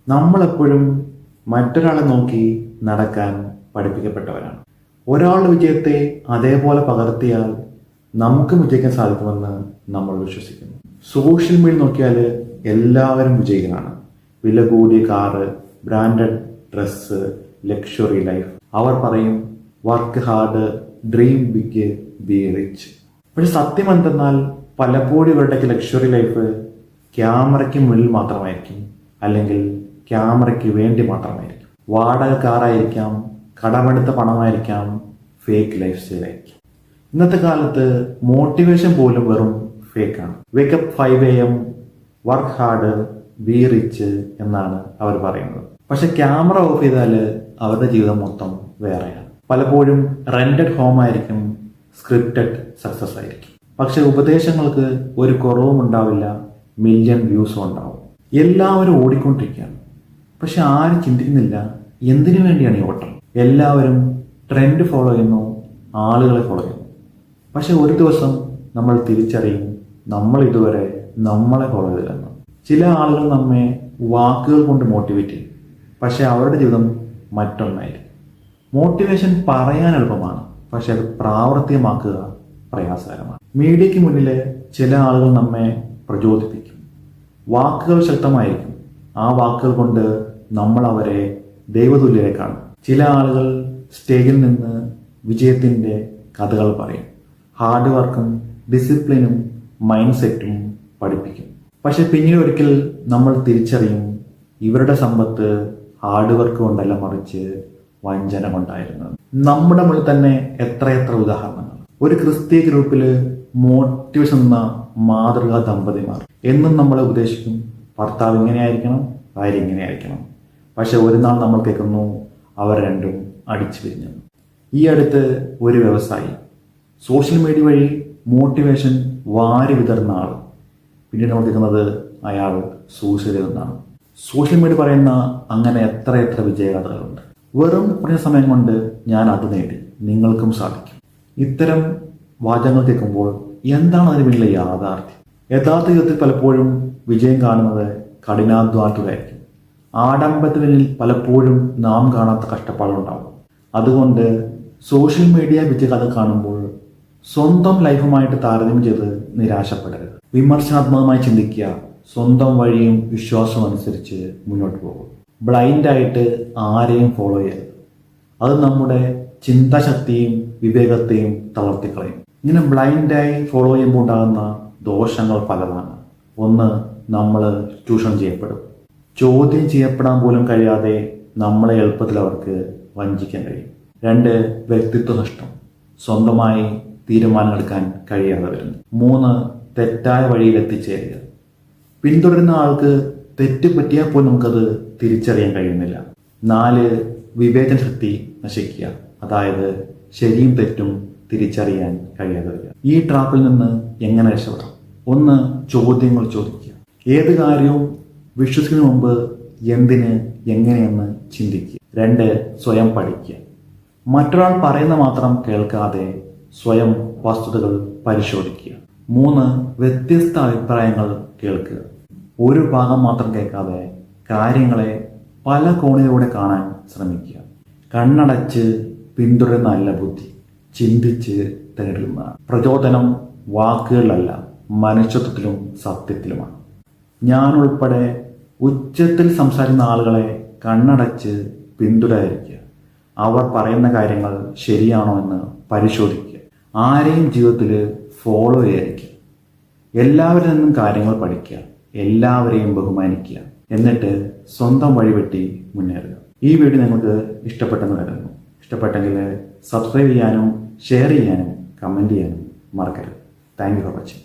നമ്മളെപ്പോഴും മറ്റൊരാളെ നോക്കി നടക്കാൻ പഠിപ്പിക്കപ്പെട്ടവരാണ്. ഒരാളുടെ വിജയത്തെ അതേപോലെ പകർത്തിയാൽ നമുക്കും വിജയിക്കാൻ സാധിക്കുമെന്ന് നമ്മൾ വിശ്വസിക്കുന്നു. സോഷ്യൽ മീഡിയ നോക്കിയാൽ എല്ലാവരും വിജയികളാണ്. വില കൂടിയ car, branded dress, luxury life. അവർ പറയും work hard, dream big, be rich. പക്ഷെ സത്യം എന്തെന്നാൽ പലപ്പോഴും ഇവരുടെയൊക്കെ ലക്ഷറി ലൈഫ് ക്യാമറയ്ക്ക് മുന്നിൽ മാത്രമായിരിക്കും, അല്ലെങ്കിൽ ക്യാമറയ്ക്ക് വേണ്ടി മാത്രമായിരിക്കും. വാടക കാറായിരിക്കാം, കടമെടുത്ത പണമായിരിക്കാം, ഫേക്ക് ലൈഫ് സ്റ്റൈലായിരിക്കും. ഇന്നത്തെ കാലത്ത് മോട്ടിവേഷൻ പോലും വെറും ഫേക്കാണ്. Wake up 5 AM, work hard, be rich എന്നാണ് അവർ പറയുന്നത്. പക്ഷെ ക്യാമറ ഓഫ് ചെയ്താൽ അവരുടെ ജീവിതം മൊത്തം വേറെയാണ്. പലപ്പോഴും റെന്റഡ് ഹോം ആയിരിക്കും, സ്ക്രിപ്റ്റഡ് സക്സസ് ആയിരിക്കും. പക്ഷെ ഉപദേശങ്ങൾക്ക് ഒരു കുറവും ഉണ്ടാവില്ല, മില്യൺ വ്യൂസും ഉണ്ടാവും. എല്ലാവരും ഓടിക്കൊണ്ടിരിക്കുകയാണ്, പക്ഷെ ആരും ചിന്തിക്കുന്നില്ല എന്തിനു വേണ്ടിയാണ് ഈ ഓട്ടം. എല്ലാവരും ട്രെൻഡ് ഫോളോ ചെയ്യുന്നു, ആളുകളെ ഫോളോ ചെയ്യുന്നു. പക്ഷെ ഒരു ദിവസം നമ്മൾ തിരിച്ചറിയും നമ്മൾ ഇതുവരെ നമ്മളെ ഫോളോ ചെയ്തില്ലെന്ന്. ചില ആളുകൾ നമ്മെ വാക്കുകൾ കൊണ്ട് മോട്ടിവേറ്റ് ചെയ്യും, പക്ഷെ അവരുടെ ജീവിതം മറ്റൊന്നായിരിക്കും. മോട്ടിവേഷൻ പറയാൻ എളുപ്പമാണ്, പക്ഷെ അത് പ്രാവർത്തികമാക്കുക പ്രയാസകരമാണ്. മീഡിയയ്ക്ക് മുന്നിൽ ചില ആളുകൾ നമ്മെ പ്രചോദിപ്പിക്കും. വാക്കുകൾ ശക്തമായിരിക്കും, ആ വാക്കുകൾ കൊണ്ട് നമ്മൾ അവരെ ദൈവതുല്യരെ കാണും. ചില ആളുകൾ സ്റ്റേജിൽ നിന്ന് വിജയത്തിൻ്റെ കഥകൾ പറയും. ഹാർഡ് വർക്കും ഡിസിപ്ലിനും മൈൻഡ് സെറ്റും പഠിപ്പിക്കും. പക്ഷെ പിന്നീട് ഒരിക്കൽ നമ്മൾ തിരിച്ചറിയും ഇവരുടെ സമ്പത്ത് ഹാർഡ് വർക്ക് കൊണ്ടല്ല, മറിച്ച് വഞ്ചന കൊണ്ടായിരുന്നു. നമ്മുടെ മുന്നിൽ തന്നെ എത്രയെത്ര ഉദാഹരണങ്ങൾ. ഒരു ക്രിസ്തീയ ഗ്രൂപ്പിൽ മോട്ടിവേഷൻ എന്ന മാതൃകാ ദമ്പതിമാർ എന്നും നമ്മളെ ഉപദേശിക്കും, ഭർത്താവ് ഇങ്ങനെയായിരിക്കണം, ഭാര്യ ഇങ്ങനെയായിരിക്കണം. പക്ഷെ ഒരു നാൾ നമ്മൾ കേൾക്കുന്നു അവർ രണ്ടും അടിച്ചു പിരിഞ്ഞു. ഈ അടുത്ത് ഒരു വ്യവസായി സോഷ്യൽ മീഡിയ വഴി മോട്ടിവേഷൻ വാരി വിതർന്ന ആൾ പിന്നീട് നമ്മൾ കേൾക്കുന്നത് അയാൾ സൂസൈഡ് ചെയ്തെന്നാണ്. സോഷ്യൽ മീഡിയ പറയുന്ന അങ്ങനെ എത്ര വിജയകഥകളുണ്ട്. വെറും കുറഞ്ഞ സമയം കൊണ്ട് ഞാൻ അത് നേടി, നിങ്ങൾക്കും സാധിക്കും. ഇത്തരം വാചകങ്ങൾ കേൾക്കുമ്പോൾ എന്താണ് അതിന് പിന്നിലെ യാഥാർത്ഥ്യം? യഥാർത്ഥ ജീവിതത്തിൽ പലപ്പോഴും വിജയം കാണുന്നത് കഠിനാധ്വാനത്തിലായിരിക്കും. ആഡംബരത്തിന് പിന്നിൽ പലപ്പോഴും നാം കാണാത്ത കഷ്ടപ്പാടുണ്ടാവും. അതുകൊണ്ട് സോഷ്യൽ മീഡിയ വിജയകഥ കാണുമ്പോൾ സ്വന്തം ലൈഫുമായിട്ട് താരതമ്യം ചെയ്ത് നിരാശപ്പെടരുത്. വിമർശനാത്മകമായി ചിന്തിക്കുക, സ്വന്തം വഴിയും വിശ്വാസവും അനുസരിച്ച് മുന്നോട്ട് പോകും. ബ്ലൈൻഡായിട്ട് ആരെയും ഫോളോ ചെയ്യരുത്. അത് നമ്മുടെ ചിന്താശക്തിയും വിവേകത്തെയും തളർത്തിക്കളയും. ഇങ്ങനെ ബ്ലൈൻഡായി ഫോളോ ചെയ്യുമ്പോൾ ഉണ്ടാകുന്ന ദോഷങ്ങൾ പലതാണ്. ഒന്ന്, നമ്മൾ ചൂഷണം ചെയ്യപ്പെടും. ചോദ്യം ചെയ്യപ്പെടാൻ പോലും കഴിയാതെ നമ്മളെ എളുപ്പത്തിൽ അവർക്ക് വഞ്ചിക്കാൻ കഴിയും. 2, വ്യക്തിത്വ നഷ്ടം. സ്വന്തമായി തീരുമാനങ്ങൾ എടുക്കാൻ കഴിയാതെ വരുന്നു. 3, തെറ്റായ വഴിയിൽ എത്തിച്ചേരുക. പിന്തുടരുന്ന ആൾക്ക് തെറ്റ് പറ്റിയാൽ പോലും നമുക്കത് തിരിച്ചറിയാൻ കഴിയുന്നില്ല. 4, വിവേചന ശക്തി നശിക്കുക. അതായത് ശരിയും തെറ്റും തിരിച്ചറിയാൻ കഴിയാതെ വരിക. ഈ ട്രാപ്പിൽ നിന്ന് എങ്ങനെ രക്ഷപ്പെടാം? 1, ചോദ്യങ്ങൾ ചോദിക്കുക. ഏത് കാര്യവും വിശ്വസിക്കുന്നതിന് മുമ്പ് എന്തിന്, എങ്ങനെയെന്ന് ചിന്തിക്കുക. 2, സ്വയം പഠിക്കുക. മറ്റൊരാൾ പറയുന്ന മാത്രം കേൾക്കാതെ സ്വയം വസ്തുതകൾ പരിശോധിക്കുക. 3, വ്യത്യസ്ത അഭിപ്രായങ്ങൾ കേൾക്കുക. ഒരു ഭാഗം മാത്രം കേൾക്കാതെ കാര്യങ്ങളെ പല കോണിലൂടെ കാണാൻ ശ്രമിക്കുക. കണ്ണടച്ച് പിന്തുടരുന്ന അല്ല ബുദ്ധി, ചിന്തിച്ച് തിരഞ്ഞെടുക്കുന്നതാണ്. പ്രചോദനം വാക്കുകളിലല്ല, മനുഷ്യത്വത്തിലും സത്യത്തിലുമാണ്. ഞാൻ ഉൾപ്പെടെ ഉച്ചത്തിൽ സംസാരിക്കുന്ന ആളുകളെ കണ്ണടച്ച് പിന്തുടരുക. അവർ പറയുന്ന കാര്യങ്ങൾ ശരിയാണോ എന്ന് പരിശോധിക്കുക. ആരെയും ജീവിതത്തിൽ ഫോളോ ചെയ്യാതിരിക്കുക. എല്ലാവരിൽ നിന്നും കാര്യങ്ങൾ പഠിക്കുക, എല്ലാവരെയും ബഹുമാനിക്കുക, എന്നിട്ട് സ്വന്തം വഴിവെട്ടി മുന്നേറുക. ഈ വീഡിയോ നിങ്ങൾക്ക് ഇഷ്ടപ്പെട്ടെന്ന് കരുതുന്നു. ഇഷ്ടപ്പെട്ടെങ്കിൽ സബ്സ്ക്രൈബ് ചെയ്യാനും ഷെയർ ചെയ്യാനും കമൻറ്റ് ചെയ്യാനും മറക്കരുത്. Thank you for watching.